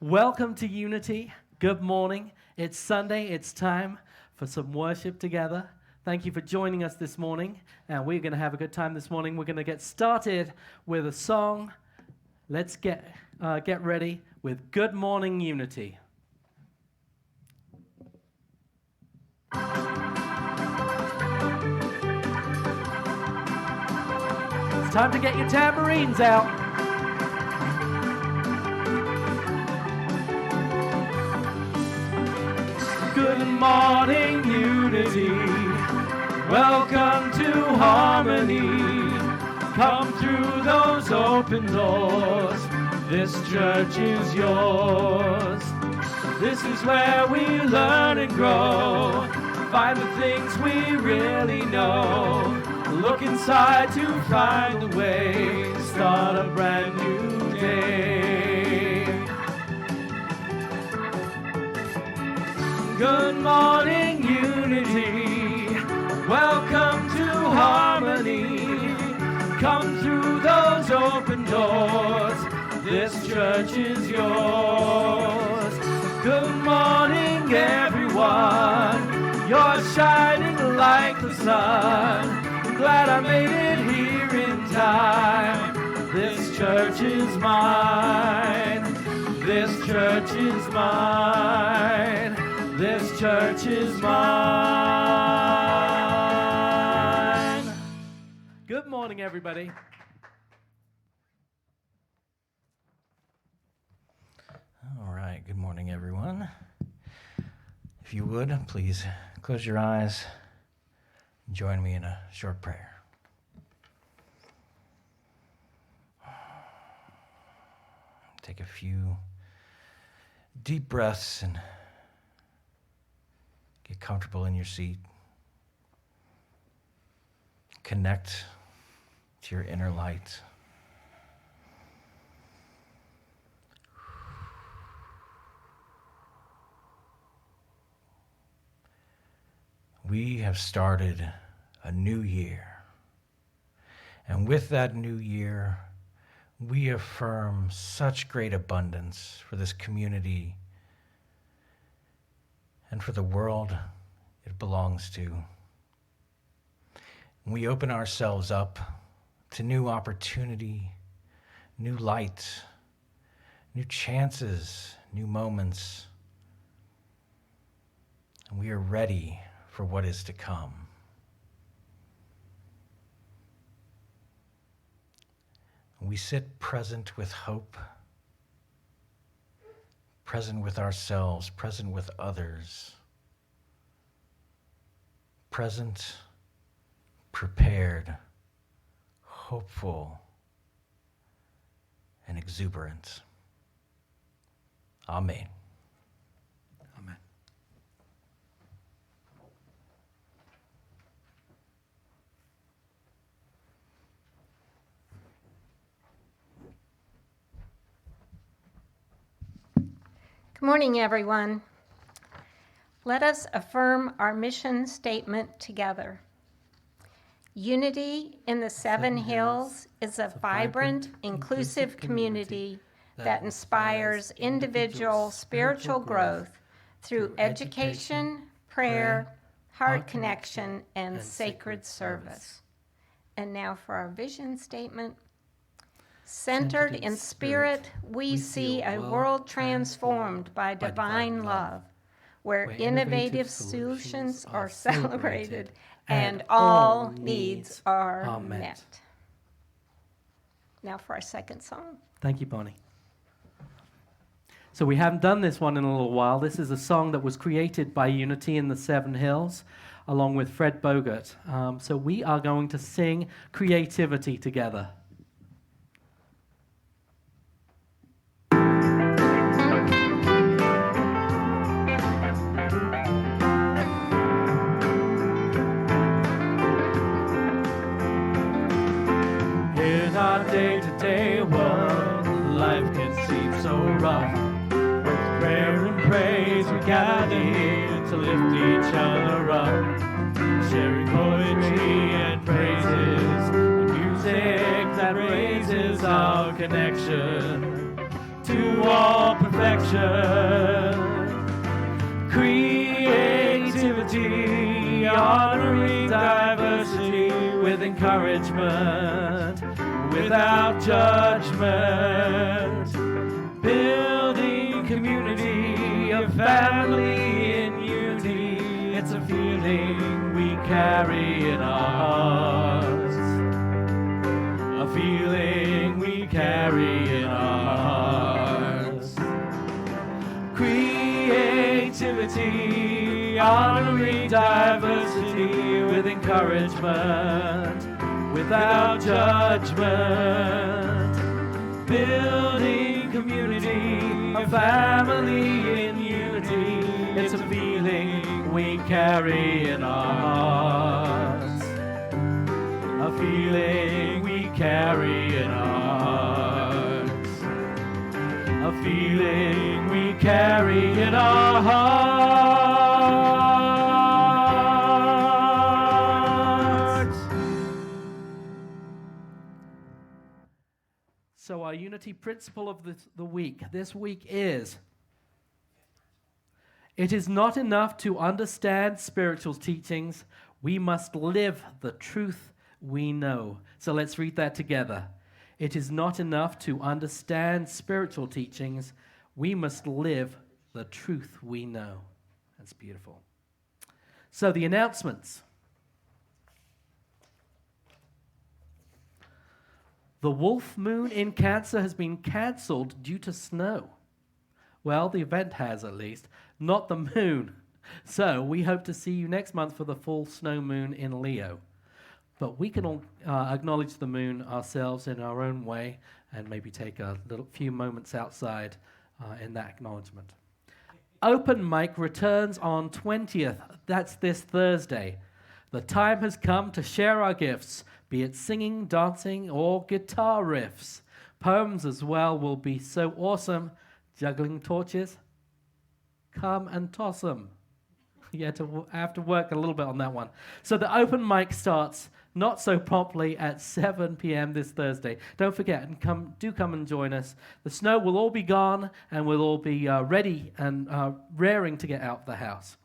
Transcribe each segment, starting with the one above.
Welcome to Unity. Good morning. It's Sunday. It's time for some worship together. Thank you for joining us this morning. And we're going to have a good time this morning. We're going to get started with a song. Let's get ready with Good Morning Unity. It's time to get your tambourines out. Good morning, Unity. Welcome to harmony. Come through those open doors. This church is yours. This is where we learn and grow. Find the things we really know. Look inside to find a way. Start a brand new day. Good morning, Unity. Welcome to harmony. Come through those open doors. This church is yours. Good morning, everyone. You're shining like the sun. I'm glad I made it here in time. This church is mine. This church is mine. This church is mine. Good morning, everybody. All right, good morning, everyone. If you would, please close your eyes and join me in a short prayer. Take a few deep breaths and get comfortable in your seat. Connect to your inner light. We have started a new year. And with that new year, we affirm such great abundance for this community and for the world it belongs to. We open ourselves up to new opportunity, new light, new chances, new moments. And we are ready for what is to come. We sit present with hope, present with ourselves, present with others, present, prepared, hopeful, and exuberant. Amen. Amen. Good morning, everyone. Let us affirm our mission statement together. Unity in the Seven Hills is a vibrant, inclusive community that inspires individual spiritual growth through education, prayer, heart connection, and sacred service. And now for our vision statement. Centered in spirit, we see a world transformed by divine love, where innovative solutions are celebrated and all needs are met. Now for our second song. Thank you, Bonnie. So we haven't done this one in a little while. This is a song that was created by Unity in the Seven Hills, along with Fred Bogart. So we are going to sing Creativity together. In our day-to-day world, life can seem so rough. With prayer and praise, we gather here to lift each other up, sharing poetry and praises, the music that raises our connection to to all perfection. Creativity, honoring diversity with encouragement, without judgment. Building community, a family in unity. It's a feeling we carry in our hearts. A feeling we carry in our hearts. Creativity, honoring diversity with encouragement, without judgment. Building community, a family in unity. It's a feeling we carry in our hearts. A feeling we carry in our hearts. A feeling we carry in our hearts. So our unity principle of the week this week is: it is not enough to understand spiritual teachings. We must live the truth we know. So let's read that together. It is not enough to understand spiritual teachings. We must live the truth we know. That's beautiful. So the announcements. The wolf moon in Cancer has been cancelled due to snow. Well, the event has at least, not the moon. So we hope to see you next month for the full snow moon in Leo. But we can all acknowledge the moon ourselves in our own way and maybe take a few moments outside in that acknowledgement. Open mic returns on 20th. That's this Thursday. The time has come to share our gifts, be it singing, dancing, or guitar riffs. Poems as well will be so awesome. Juggling torches, come and toss them. You have to work a little bit on that one. So the open mic starts not so promptly at 7 p.m. this Thursday. Don't forget, and come and join us. The snow will all be gone, and we'll all be ready and raring to get out of the house.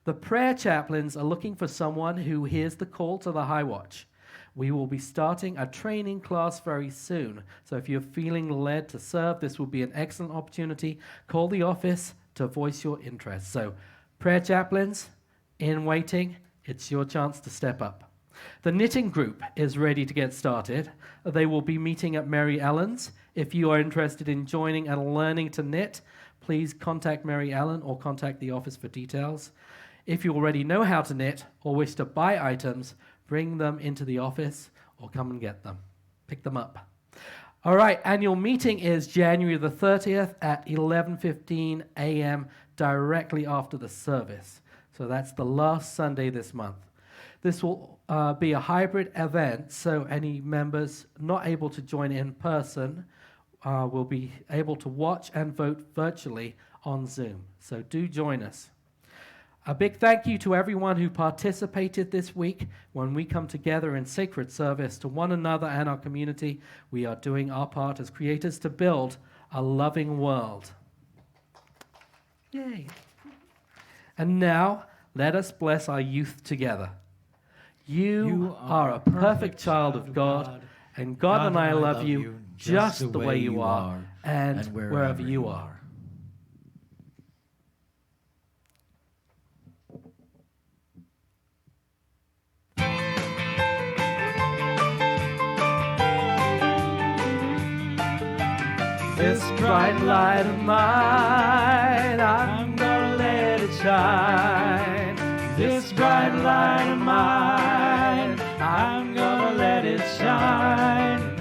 The prayer chaplains are looking for someone who hears the call to the High Watch. We will be starting a training class very soon. So if you're feeling led to serve, this will be an excellent opportunity. Call the office to voice your interest. So prayer chaplains in waiting, it's your chance to step up. The knitting group is ready to get started. They will be meeting at Mary Ellen's. If you are interested in joining and learning to knit, please contact Mary Ellen or contact the office for details. If you already know how to knit or wish to buy items, bring them into the office or come and get them. Pick them up. All right, annual meeting is January the 30th at 11:15 a.m. directly after the service. So that's the last Sunday this month. This will be a hybrid event, so any members not able to join in person will be able to watch and vote virtually on Zoom. So do join us. A big thank you to everyone who participated this week. When we come together in sacred service to one another and our community, we are doing our part as creators to build a loving world. Yay. And now, let us bless our youth together. You are a perfect child of God, and God and I love you just the way you are and wherever you are. This bright light of mine, I'm gonna let it shine. This bright light of mine, I'm gonna let it shine.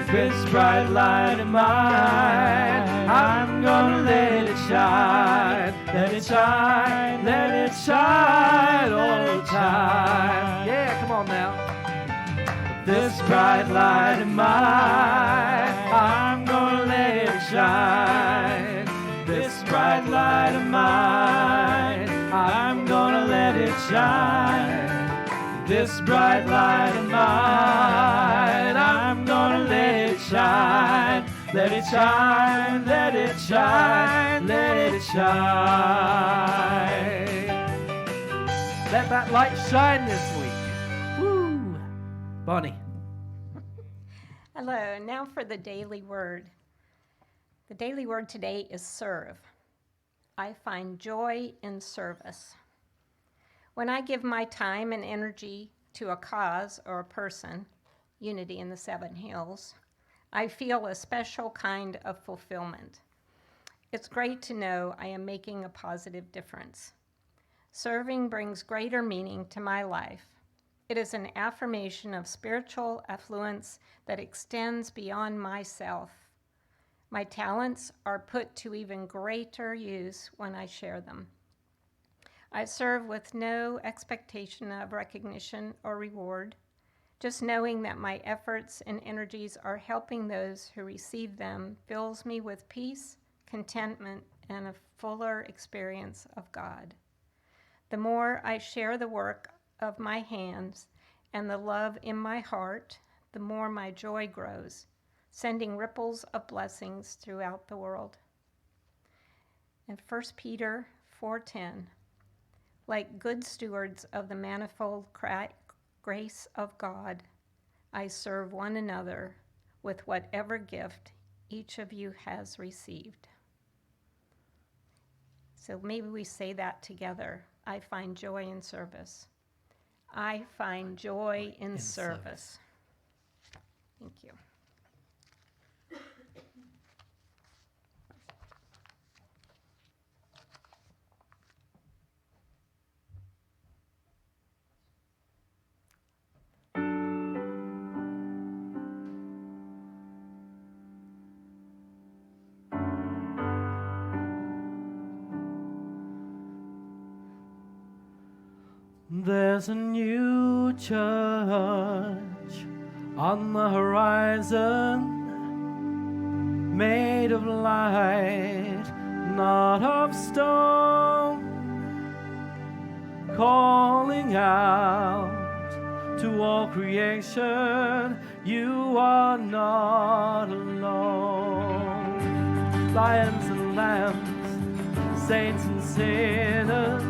This bright light of mine, I'm gonna let it shine. Let it shine, let it shine all the time. Yeah, come on now. This bright light of mine, I'm gonna let it shine. This bright light of mine, I'm gonna let it shine. This bright light of mine, I'm gonna let it shine. Let it shine, let it it shine, let it shine. Let that light shine this week. Woo! Bonnie. Hello, now for the daily word. The daily word today is serve. I find joy in service. When I give my time and energy to a cause or a person, Unity in the Seven Hills, I feel a special kind of fulfillment. It's great to know I am making a positive difference. Serving brings greater meaning to my life. It is an affirmation of spiritual affluence that extends beyond myself. My talents are put to even greater use when I share them. I serve with no expectation of recognition or reward, just knowing that my efforts and energies are helping those who receive them fills me with peace, contentment, and a fuller experience of God. The more I share the work of my hands and the love in my heart, the more my joy grows, sending ripples of blessings throughout the world. And 1 Peter 4:10, like good stewards of the manifold grace of God, I serve one another with whatever gift each of you has received. So maybe we say that together. I find joy in service. I find joy in service. Thank you. There's a new church on the horizon, made of light, not of stone, calling out to all creation, you are not alone. Lions and lambs, saints and sinners,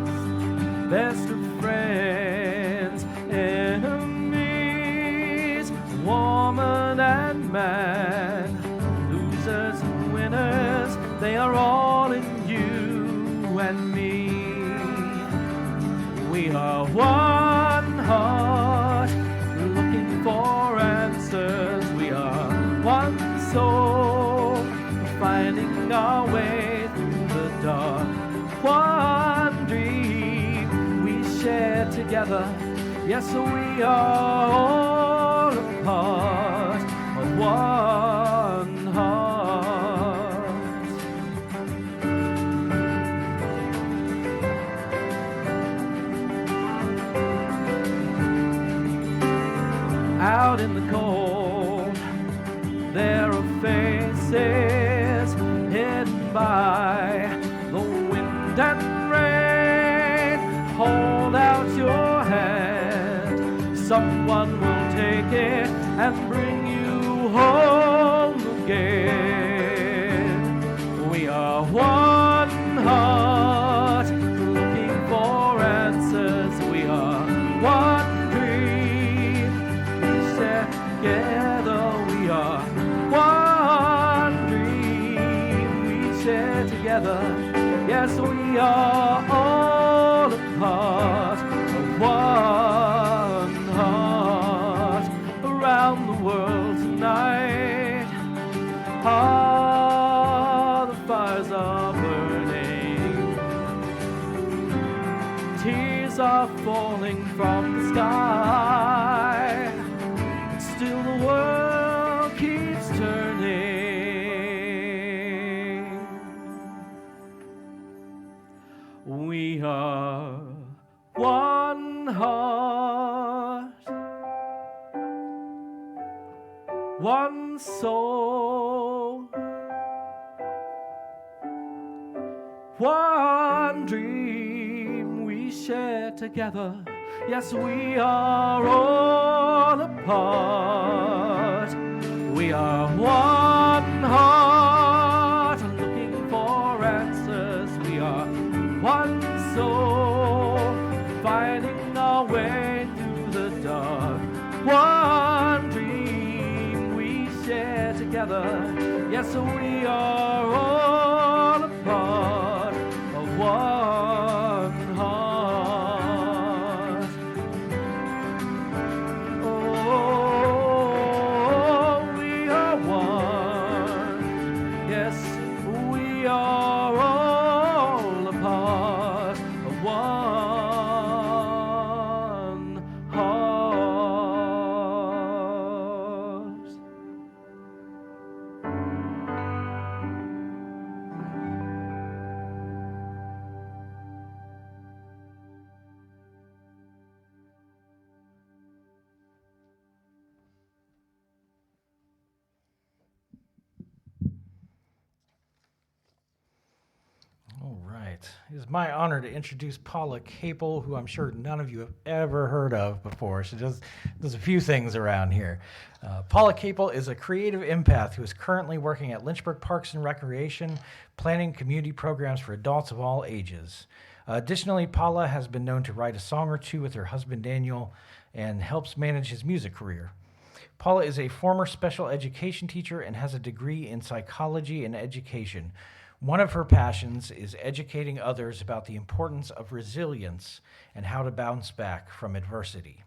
best of friends, enemies, woman and man, losers and winners, they are all in you and me. We are one heart, looking for answers. We are one soul, finding our way through the dark. One dream we share together. Yes, we are all a part of one heart. Out in the cold, there are faces hidden by the wind and rain. Hold out your hand, someone will take it and bring you home again. We are one heart, looking for answers. We are one dream, we share together. We are one dream, we share together. Yes, we are all a part of one heart. Around the world tonight, the fires are burning. Tears are falling from the sky. Still the world keeps turning. We are one heart, one soul, one dream we share together. Yes, we are all a part. We are one heart, looking together. Yes, we are all a part of one heart. Oh, we are one. Yes, we are all a part of one heart. All right. It is my honor to introduce Paula Kepel, who I'm sure none of you have ever heard of before. She does a few things around here. Paula Kepel is a creative empath who is currently working at Lynchburg Parks and Recreation, planning community programs for adults of all ages. Additionally, Paula has been known to write a song or two with her husband Daniel and helps manage his music career. Paula is a former special education teacher and has a degree in psychology and education. One of her passions is educating others about the importance of resilience and how to bounce back from adversity.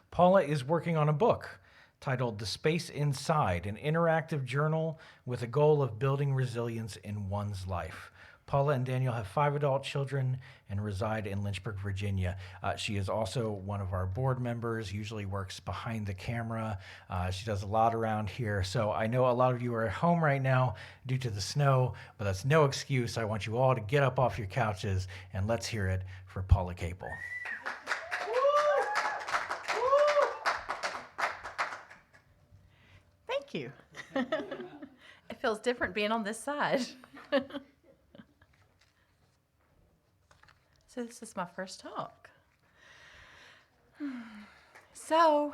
Paula is working on a book titled The Space Inside, an interactive journal with a goal of building resilience in one's life. Paula and Daniel have 5 adult children and reside in Lynchburg, Virginia. She is also one of our board members, usually works behind the camera. She does a lot around here. So I know a lot of you are at home right now due to the snow, but that's no excuse. I want you all to get up off your couches and let's hear it for Paula Kepel. Thank you. It feels different being on this side. So this is my first talk. So,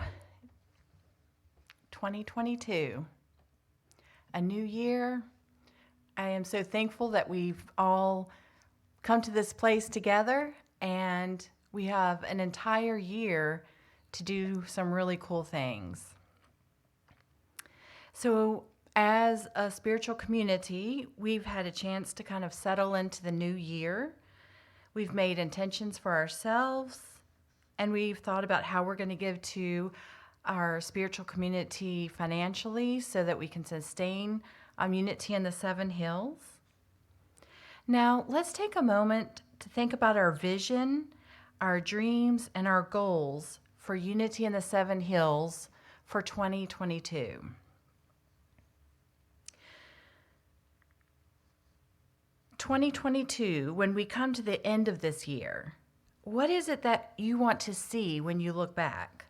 2022, a new year. I am so thankful that we've all come to this place together and we have an entire year to do some really cool things. So, as a spiritual community, we've had a chance to kind of settle into the new year. We've made intentions for ourselves, and we've thought about how we're going to give to our spiritual community financially so that we can sustain unity in the 7 Hills. Now, let's take a moment to think about our vision, our dreams, and our goals for Unity in the 7 Hills for 2022. When we come to the end of this year, what is it that you want to see when you look back?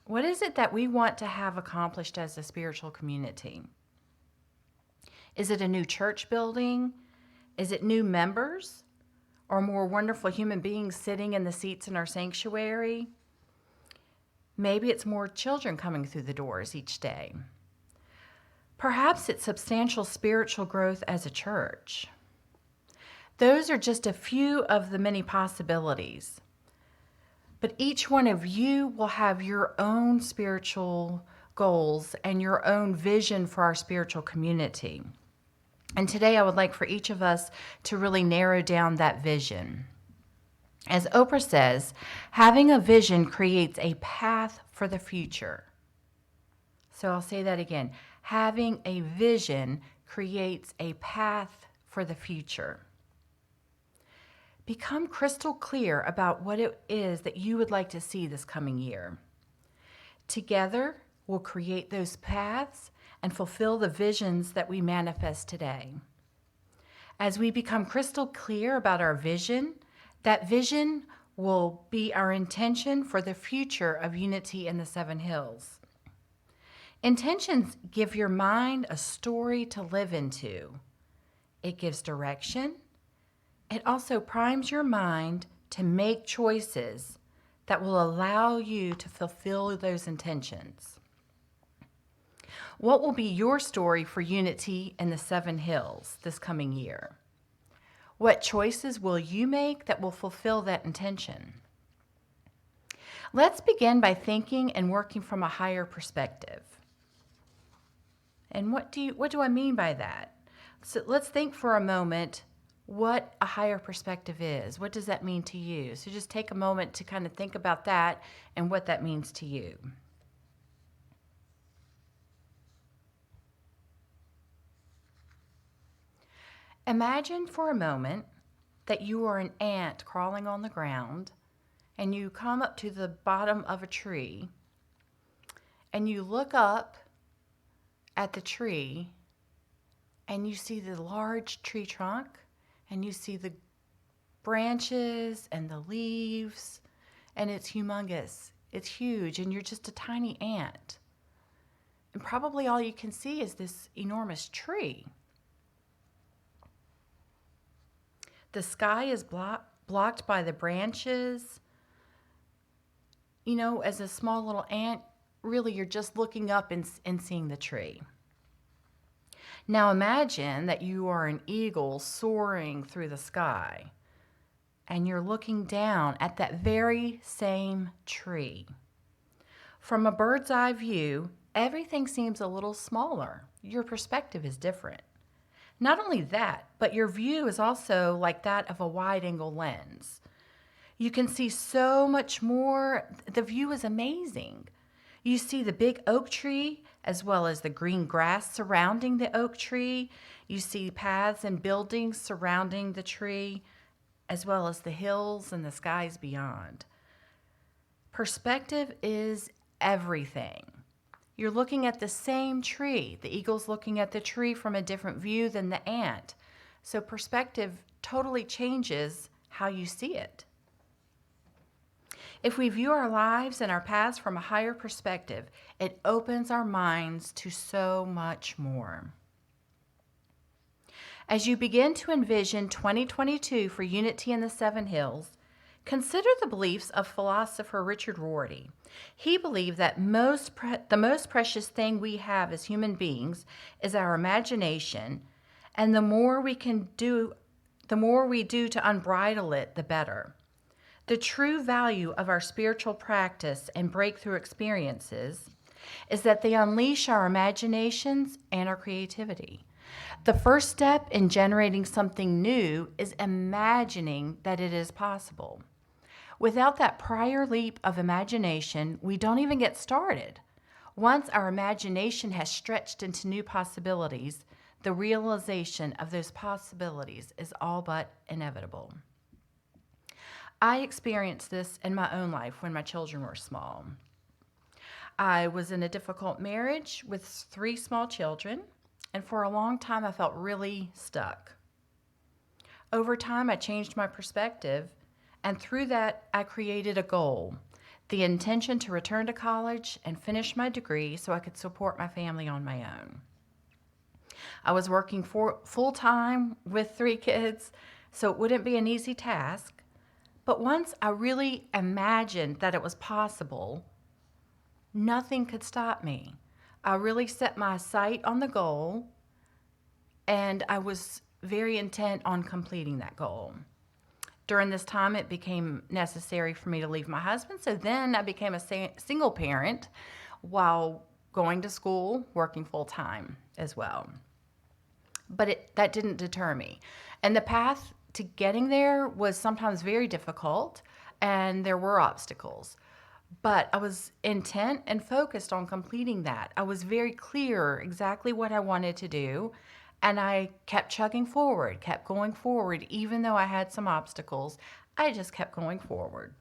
What is it that we want to have accomplished as a spiritual community? Is it a new church building? Is it new members? Or more wonderful human beings sitting in the seats in our sanctuary? Maybe it's more children coming through the doors each day. Perhaps it's substantial spiritual growth as a church. Those are just a few of the many possibilities. But each one of you will have your own spiritual goals and your own vision for our spiritual community. And today I would like for each of us to really narrow down that vision. As Oprah says, having a vision creates a path for the future. So I'll say that again. Having a vision creates a path for the future. Become crystal clear about what it is that you would like to see this coming year. Together, we'll create those paths and fulfill the visions that we manifest today. As we become crystal clear about our vision, that vision will be our intention for the future of Unity in the 7 Hills. Intentions give your mind a story to live into. It gives direction. It also primes your mind to make choices that will allow you to fulfill those intentions. What will be your story for Unity in the 7 Hills this coming year? What choices will you make that will fulfill that intention? Let's begin by thinking and working from a higher perspective. And what do I mean by that? So let's think for a moment what a higher perspective is. What does that mean to you? So just take a moment to kind of think about that and what that means to you. Imagine for a moment that you are an ant crawling on the ground and you come up to the bottom of a tree and you look up at the tree and you see the large tree trunk and you see the branches and the leaves, and it's humongous. It's huge, and you're just a tiny ant. And probably all you can see is this enormous tree. The sky is blocked by the branches. You know, as a small little ant, really you're just looking up and seeing the tree. Now imagine that you are an eagle soaring through the sky and you're looking down at that very same tree. From a bird's eye view, everything seems a little smaller. Your perspective is different. Not only that, but your view is also like that of a wide-angle lens. You can see so much more. The view is amazing. You see the big oak tree as well as the green grass surrounding the oak tree. You see paths and buildings surrounding the tree, as well as the hills and the skies beyond. Perspective is everything. You're looking at the same tree. The eagle's looking at the tree from a different view than the ant. So perspective totally changes how you see it. If we view our lives and our paths from a higher perspective, it opens our minds to so much more. As you begin to envision 2022 for Unity in the Seven Hills, consider the beliefs of philosopher Richard Rorty. He believed that the most precious thing we have as human beings is our imagination, and the more we do to unbridle it, the better. The true value of our spiritual practice and breakthrough experiences is that they unleash our imaginations and our creativity. The first step in generating something new is imagining that it is possible. Without that prior leap of imagination, we don't even get started. Once our imagination has stretched into new possibilities, the realization of those possibilities is all but inevitable. I experienced this in my own life when my children were small. I was in a difficult marriage with 3 small children, and for a long time I felt really stuck. Over time I changed my perspective, and through that I created a goal, the intention to return to college and finish my degree so I could support my family on my own. I was working full-time with 3 kids, so it wouldn't be an easy task. But once I really imagined that it was possible, nothing could stop me. I really set my sight on the goal, and I was very intent on completing that goal. During this time, it became necessary for me to leave my husband, so then I became a single parent while going to school, working full-time as well. But that didn't deter me. And the path to getting there was sometimes very difficult, and there were obstacles. But I was intent and focused on completing that. I was very clear exactly what I wanted to do, and I kept chugging forward, kept going forward, even though I had some obstacles. I just kept going forward.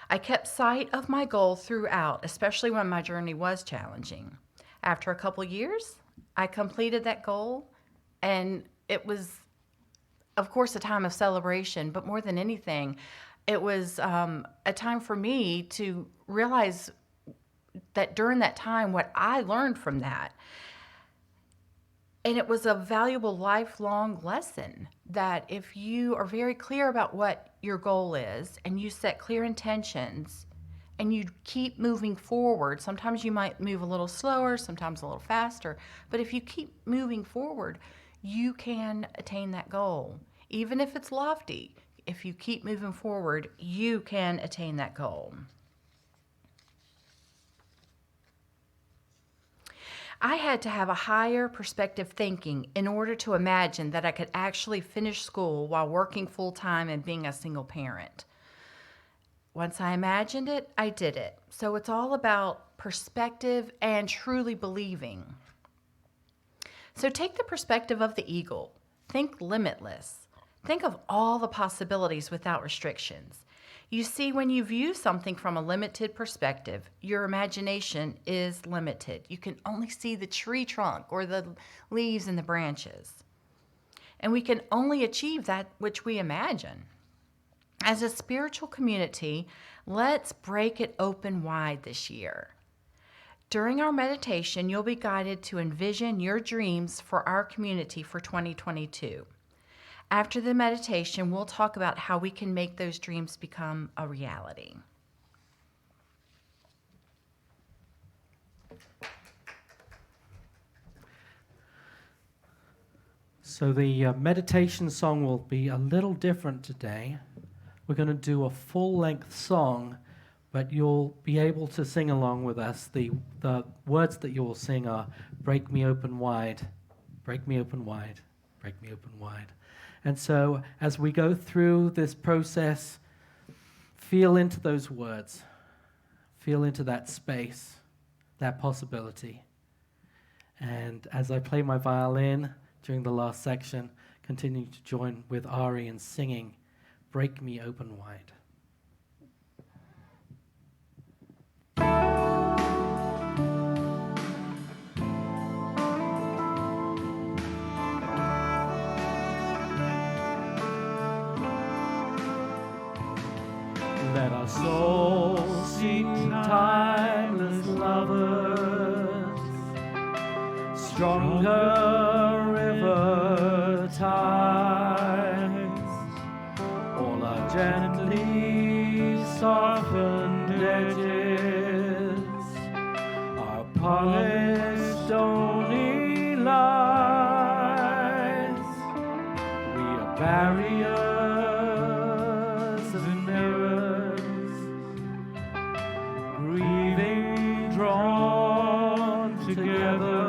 I kept sight of my goal throughout, especially when my journey was challenging. After a couple years, I completed that goal, and it was, of course, a time of celebration, but more than anything, it was a time for me to realize that during that time, what I learned from that. And it was a valuable lifelong lesson that if you are very clear about what your goal is and you set clear intentions and you keep moving forward, sometimes you might move a little slower, sometimes a little faster, but if you keep moving forward, you can attain that goal. Even if it's lofty, if you keep moving forward, you can attain that goal. I had to have a higher perspective thinking in order to imagine that I could actually finish school while working full-time and being a single parent. Once I imagined it, I did it. So it's all about perspective and truly believing. So take the perspective of the eagle. Think limitless. Think of all the possibilities without restrictions. You see, when you view something from a limited perspective, your imagination is limited. You can only see the tree trunk or the leaves and the branches. And we can only achieve that which we imagine. As a spiritual community, let's break it open wide this year. During our meditation, you'll be guided to envision your dreams for our community for 2022. After the meditation, we'll talk about how we can make those dreams become a reality. So the meditation song will be a little different today. We're going to do a full-length song, but you'll be able to sing along with us. The words that you will sing are, break me open wide, break me open wide, break me open wide. And so as we go through this process, feel into those words. Feel into that space, that possibility. And as I play my violin during the last section, continue to join with Ari in singing, Break Me Open Wide. Let our souls seek timeless lovers, stronger river tides, all our gently softened edges, our polished stony lines. We are barriers and mirrors, breathing, drawn together,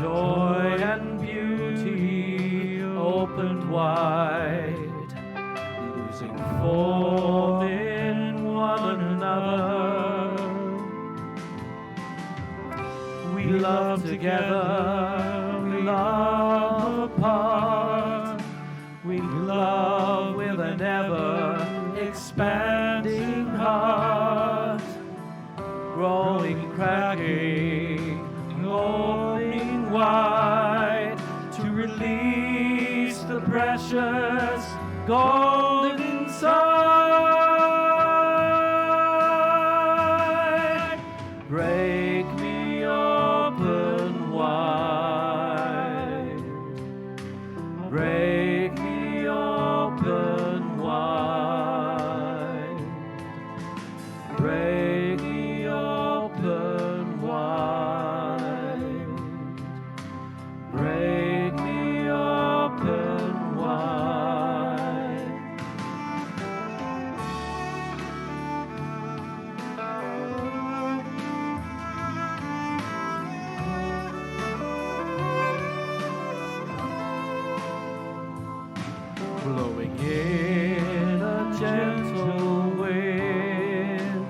joy and beauty opened wide, losing form in one another. We love together, we love apart, we love with an ever-expanding heart, growing, cracking, opening wide, to release the precious gold inside. Break me open wide, break me open wide, break me open wide, break me open wide. Blowing in a gentle wind,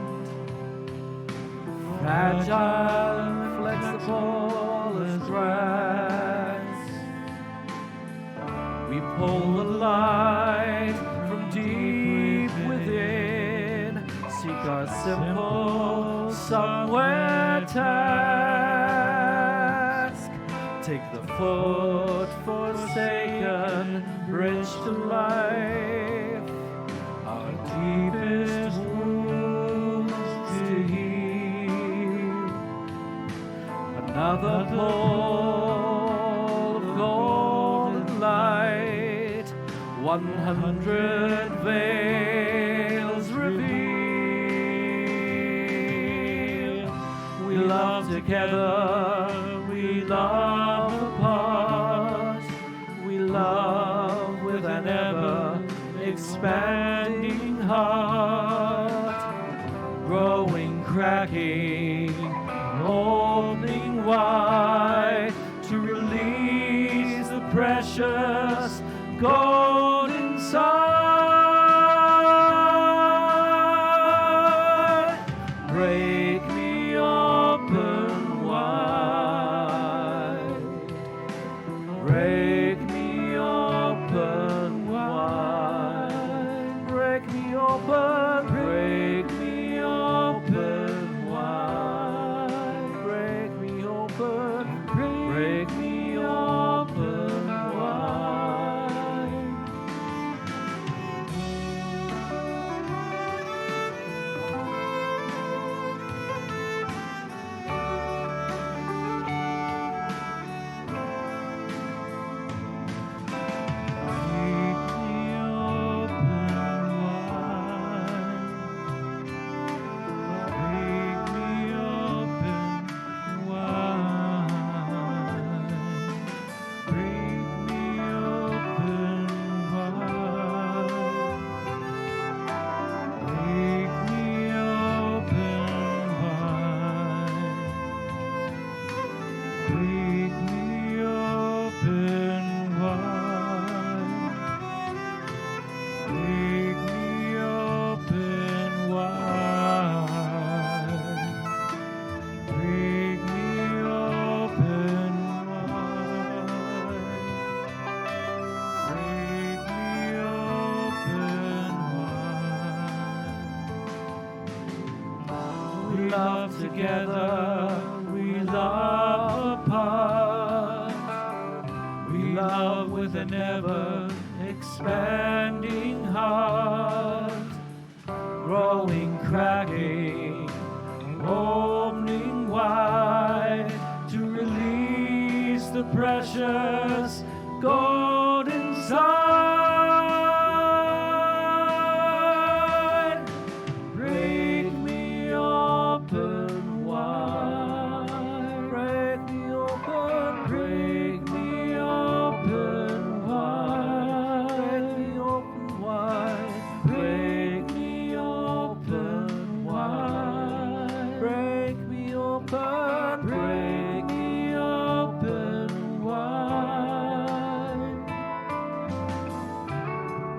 fragile and flexible as grass, we pull the light from deep within, seek our simple somewhere task, take the foot forsaken bridge to life, our deepest wounds to heal. Another pull of golden light, 100 veils reveal. We love together, we love apart, we love with an ever-expanding heart, growing, cracking, precious gold inside. Break me open wide. Break me open wide. Break me open. Break me open wide. Break me open. Break me open wide. We love together, we love apart. We love with an ever expanding heart, growing, cracking, opening wide to release the precious gold inside. Break me open wide. Break me open. Break me open wide. Break me open wide. Break me open wide. Break me open. Break me open wide.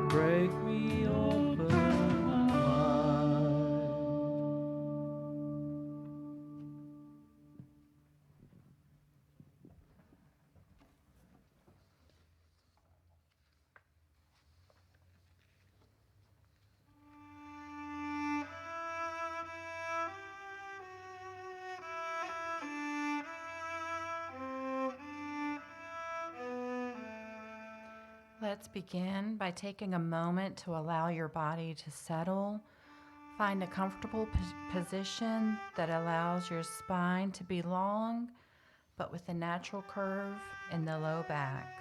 Break me open wide. Let's begin by taking a moment to allow your body to settle. Find a comfortable position that allows your spine to be long, but with a natural curve in the low back.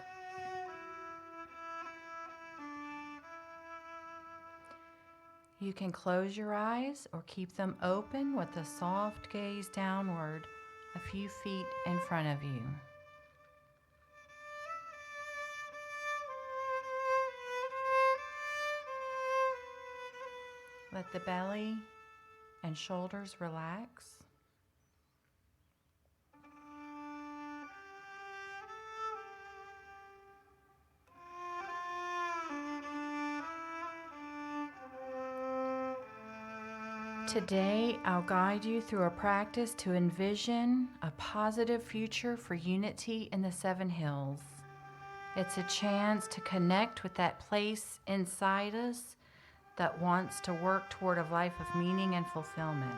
You can close your eyes or keep them open with a soft gaze downward a few feet in front of you. Let the belly and shoulders relax. Today, I'll guide you through a practice to envision a positive future for unity in the Seven Hills. It's a chance to connect with that place inside us that wants to work toward a life of meaning and fulfillment.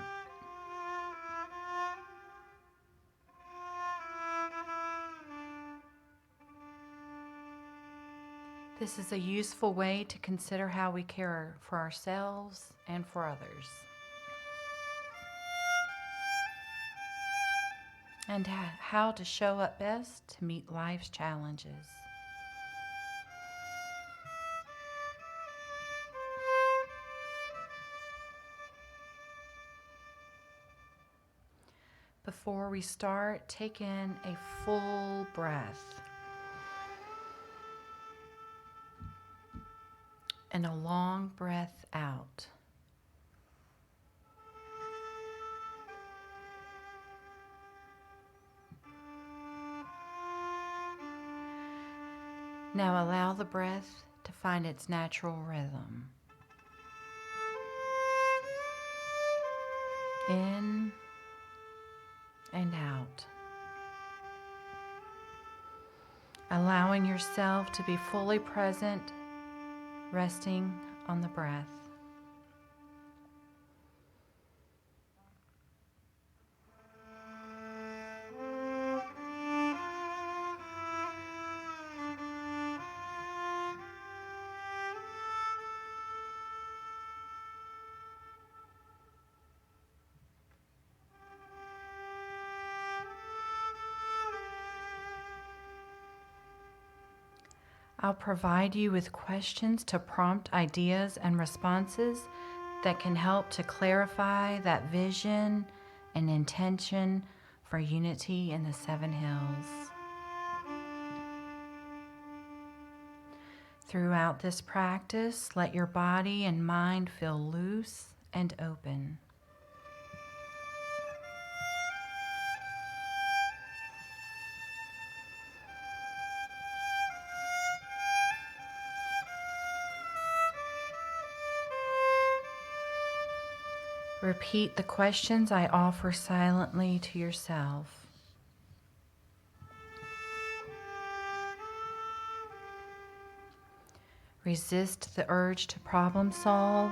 This is a useful way to consider how we care for ourselves and for others, and how to show up best to meet life's challenges. Before we start, take in a full breath and a long breath out. Now allow the breath to find its natural rhythm. In and out. Allowing yourself to be fully present, resting on the breath. I'll provide you with questions to prompt ideas and responses that can help to clarify that vision and intention for unity in the 7 hills. Throughout this practice, let your body and mind feel loose and open. Repeat the questions I offer silently to yourself. Resist the urge to problem solve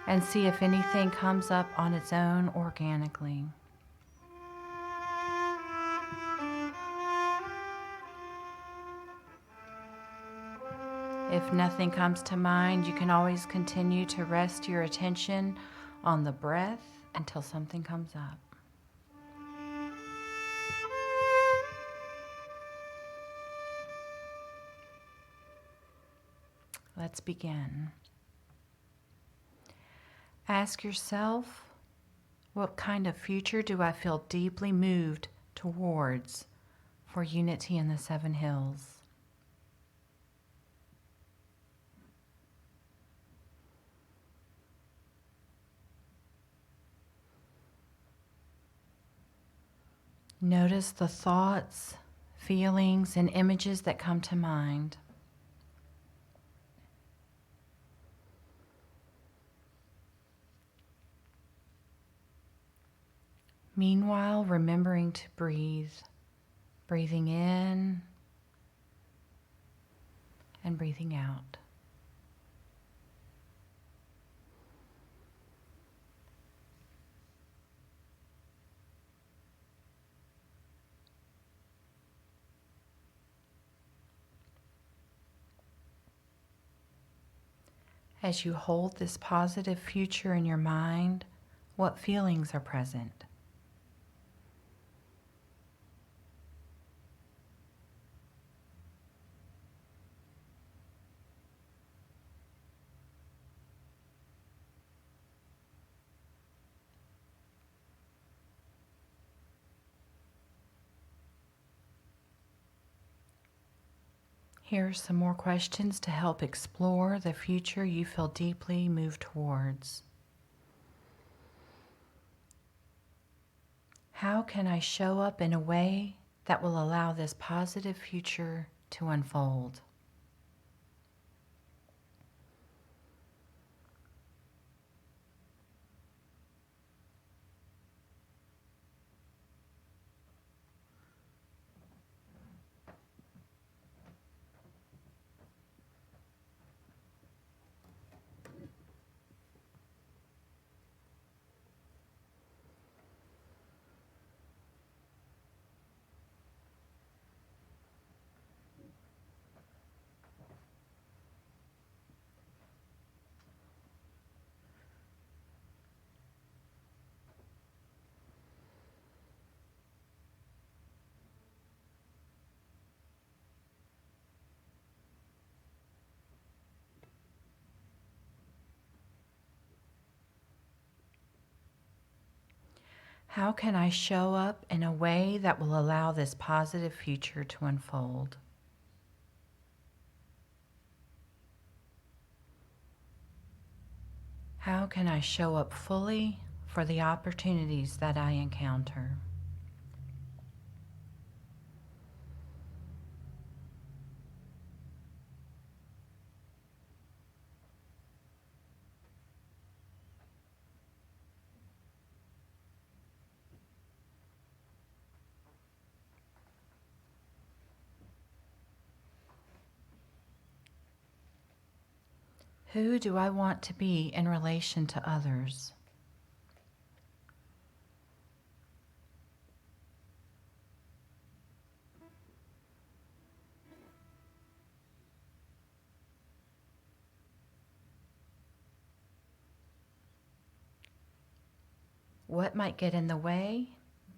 and see if anything comes up on its own organically. If nothing comes to mind, you can always continue to rest your attention on the breath until something comes up. Let's begin. Ask yourself, what kind of future do I feel deeply moved towards for unity in the 7 hills? Notice the thoughts, feelings, and images that come to mind. Meanwhile, remembering to breathe, breathing in and breathing out. As you hold this positive future in your mind, what feelings are present? Here are some more questions to help explore the future you feel deeply moved towards. How can I show up in a way that will allow this positive future to unfold? How can I show up in a way that will allow this positive future to unfold? How can I show up fully for the opportunities that I encounter? Who do I want to be in relation to others? What might get in the way,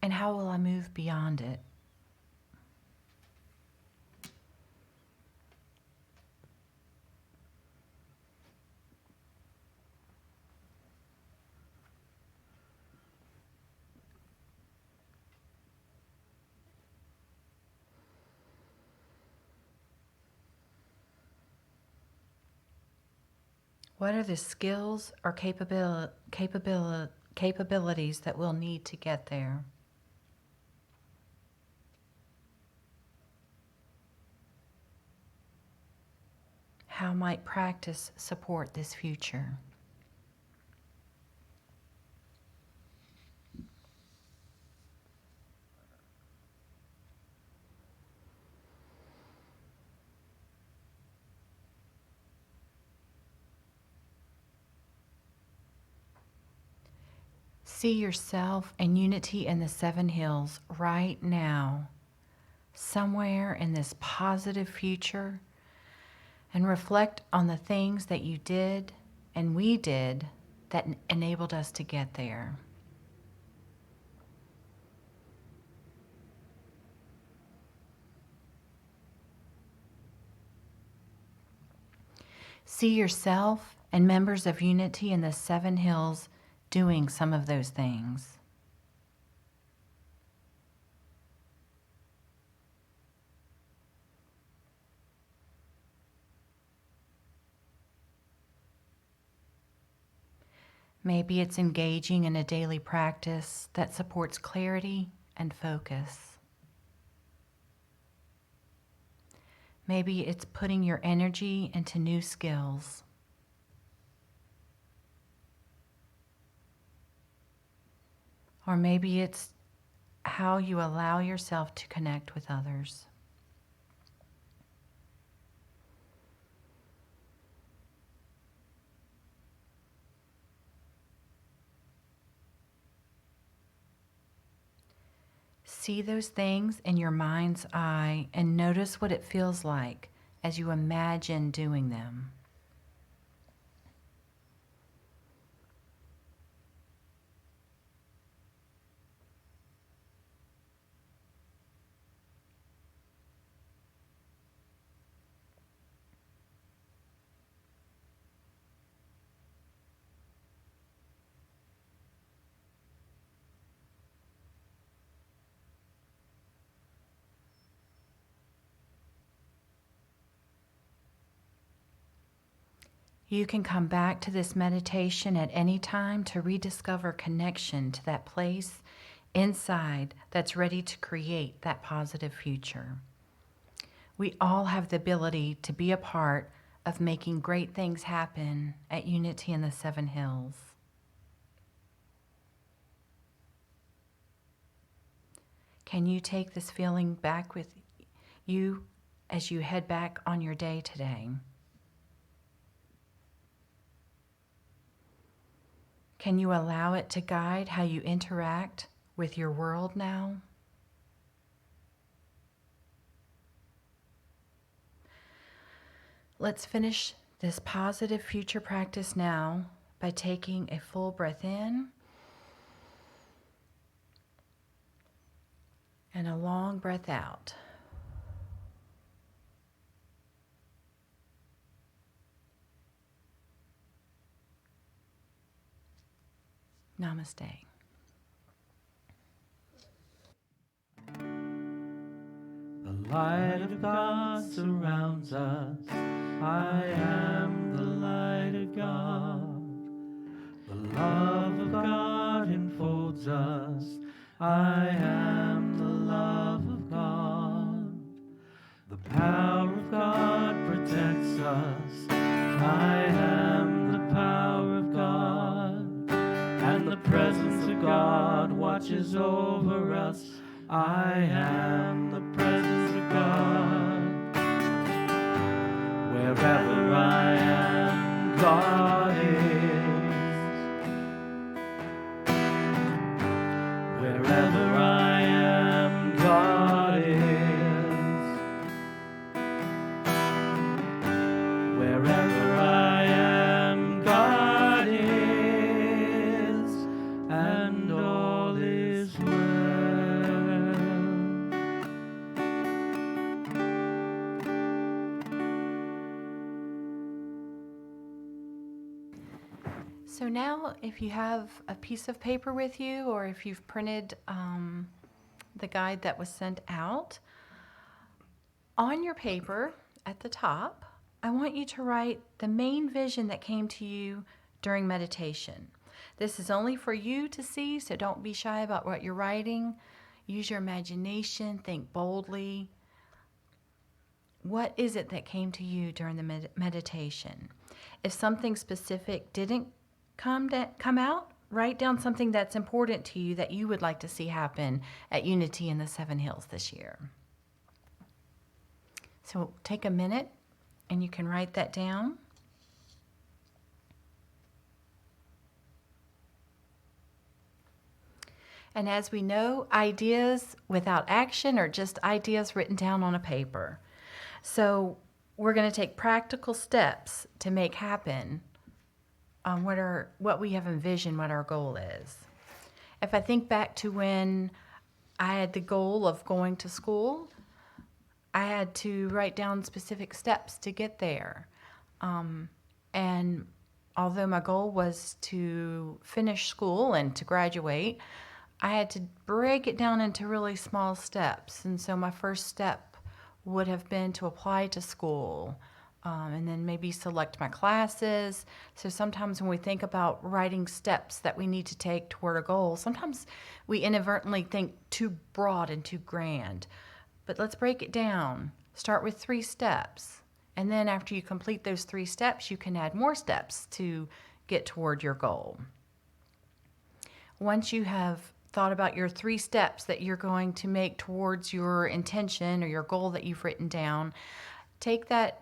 and how will I move beyond it? What are the skills or capabilities that we'll need to get there? How might practice support this future? See yourself and unity in the 7 hills right now, somewhere in this positive future, and reflect on the things that you did and we did that enabled us to get there. See yourself and members of unity in the 7 hills doing some of those things. Maybe it's engaging in a daily practice that supports clarity and focus. Maybe it's putting your energy into new skills. Or maybe it's how you allow yourself to connect with others. See those things in your mind's eye and notice what it feels like as you imagine doing them. You can come back to this meditation at any time to rediscover connection to that place inside that's ready to create that positive future. We all have the ability to be a part of making great things happen at Unity in the 7 Hills. Can you take this feeling back with you as you head back on your day today? Can you allow it to guide how you interact with your world now? Let's finish this positive future practice now by taking a full breath in and a long breath out. Namaste. The light of God surrounds us. I am the light of God. The love of God enfolds us. I am the love of God. The power of God protects us. I am the power of God. And the presence of God watches over us. I am the presence of God. Wherever I am, God is. Wherever I am, God is. Wherever I am, God is, and all is well. So now, if you have a piece of paper with you, or if you've printed the guide that was sent out, on your paper at the top, I want you to write the main vision that came to you during meditation. This is only for you to see, so don't be shy about what you're writing. Use your imagination, think boldly. What is it that came to you during the meditation? If something specific didn't come out, write down something that's important to you that you would like to see happen at Unity in the Seven Hills this year. So take a minute and you can write that down. And as we know, ideas without action are just ideas written down on a paper. So we're going to take practical steps to make happen what we have envisioned, what our goal is. If I think back to when I had the goal of going to school, I had to write down specific steps to get there. And although my goal was to finish school and to graduate, I had to break it down into really small steps. And so my first step would have been to apply to school, and then maybe select my classes. So sometimes when we think about writing steps that we need to take toward a goal, sometimes we inadvertently think too broad and too grand. But let's break it down. Start with 3 steps. And then after you complete those 3 steps, you can add more steps to get toward your goal. Once you have thought about your 3 steps that you're going to make towards your intention or your goal that you've written down, take that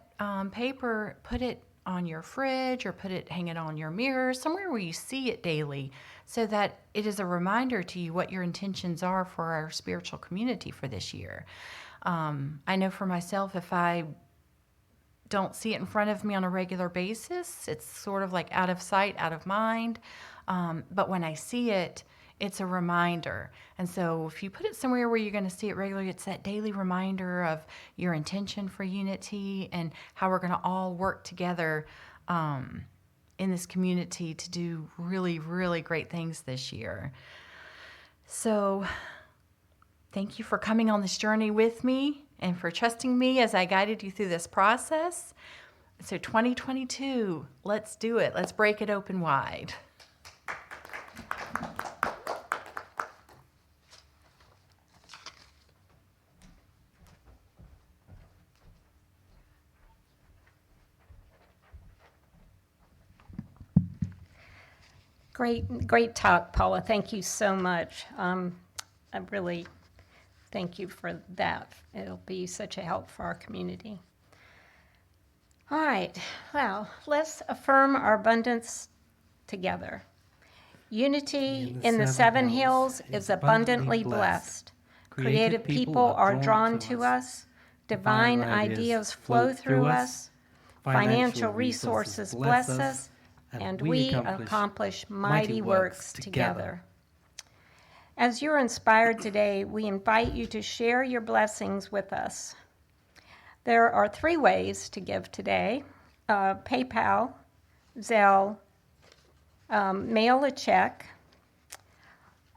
paper, put it on your fridge or hang it on your mirror, somewhere where you see it daily, so that it is a reminder to you what your intentions are for our spiritual community for this year. I know for myself, if I don't see it in front of me on a regular basis, it's sort of like out of sight, out of mind. But when I see it, it's a reminder. And so if you put it somewhere where you're going to see it regularly, it's that daily reminder of your intention for unity and how we're going to all work together in this community to do really, really great things this year. So thank you for coming on this journey with me and for trusting me as I guided you through this process. So 2022, let's do it. Let's break it open wide. Great talk, Paula. Thank you so much. I really thank you for that. It'll be such a help for our community. All right, well, let's affirm our abundance together. Unity in the Seven Hills is abundantly blessed. Creative people are drawn to us. Divine ideas flow through us. Financial resources bless us. And we accomplish mighty works together. As you're inspired today, we invite you to share your blessings with us. There are 3 ways to give today: PayPal, Zelle, mail a check,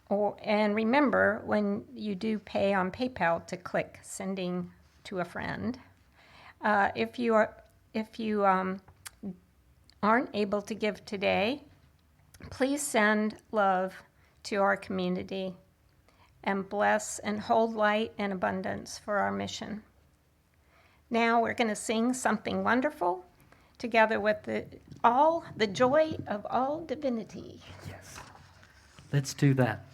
and remember when you do pay on PayPal to click sending to a friend. If you aren't able to give today, please send love to our community and bless and hold light and abundance for our mission. Now we're going to sing something wonderful together with the joy of all divinity. Yes. Let's do that.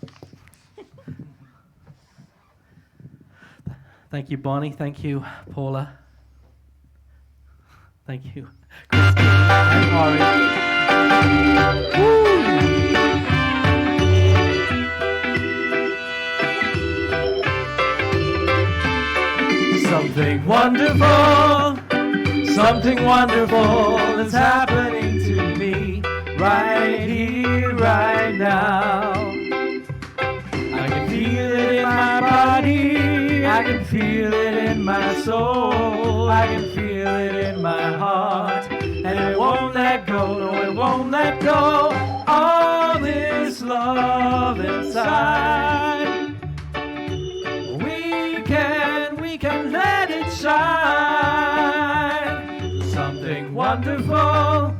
Thank you, Bonnie. Thank you, Paula. Thank you, Christine and Ari. Something wonderful is happening to me right here, right now. I can feel it in my body, I can feel it in my soul, I can feel it in my heart, and it won't let go, no, it won't let go. All this love inside, we can let it shine. Something wonderful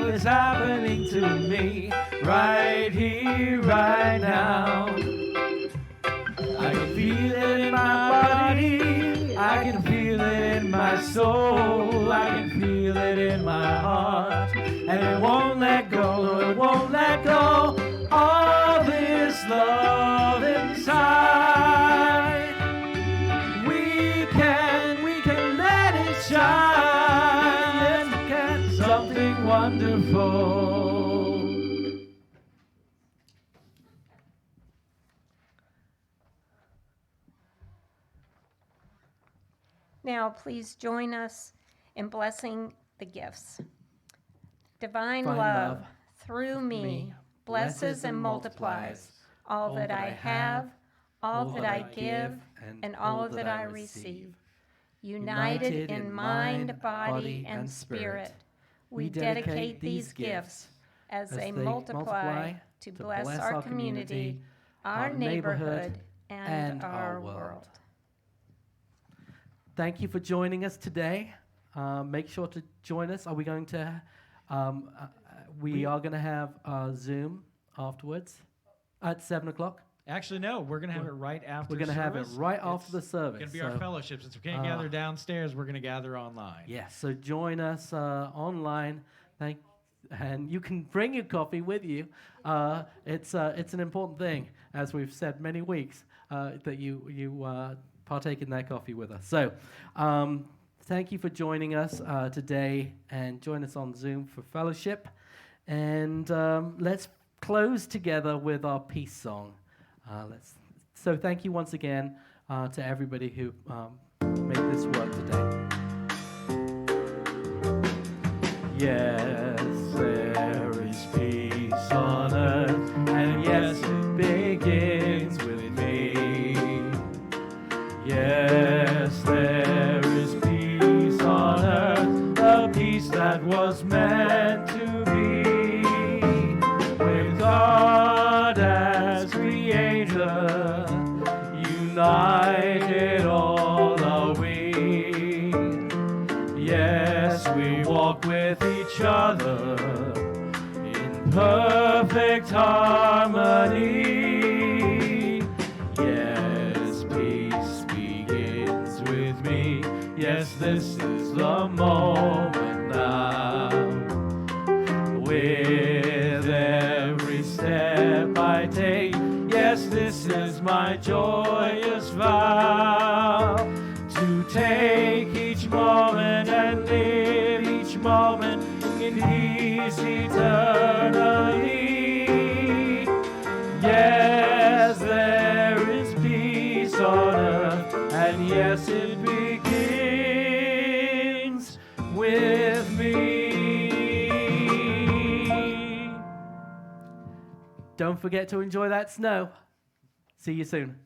is happening to me right here, right now. I can feel it in my body, I can feel it in my soul, I can feel it in my heart, and it won't let go, no, it won't let go. All this love inside, we can let it shine. Something wonderful. Now, please join us in blessing the gifts. Divine Divine love, love through me, blesses and multiplies all that I have, all that I give, and all that I receive. United in mind, body, and spirit, we dedicate these gifts as they multiply to bless our community, our neighborhood, and our world. Thank you for joining us today. Make sure to join us. Are we going to? We are going to have Zoom afterwards at 7 o'clock. Actually, no. We're going to have it right after We're going to have it service. right after the service. It's going to be our fellowship. Since we can't gather downstairs, we're going to gather online. Yes, so join us online. And you can bring your coffee with you. It's an important thing, as we've said many weeks, that you partake in that coffee with us. So thank you for joining us today, and join us on Zoom for fellowship. And let's close together with our peace song. So thank you once again to everybody who made this work today. Yes, there is peace on earth, and yes, it begins with me. Yes, there is peace on earth, a peace that was meant to be. With God as Creator, united all are we. Yes, we walk with each other in perfect harmony. Yes, peace begins with me. Yes, this is the moment now. With every step I take, yes, this is my joyous vow. To take each moment and live each moment in peace eternally. Yes, there is peace on earth, and yes, it begins with me. Don't forget to enjoy that snow. See you soon.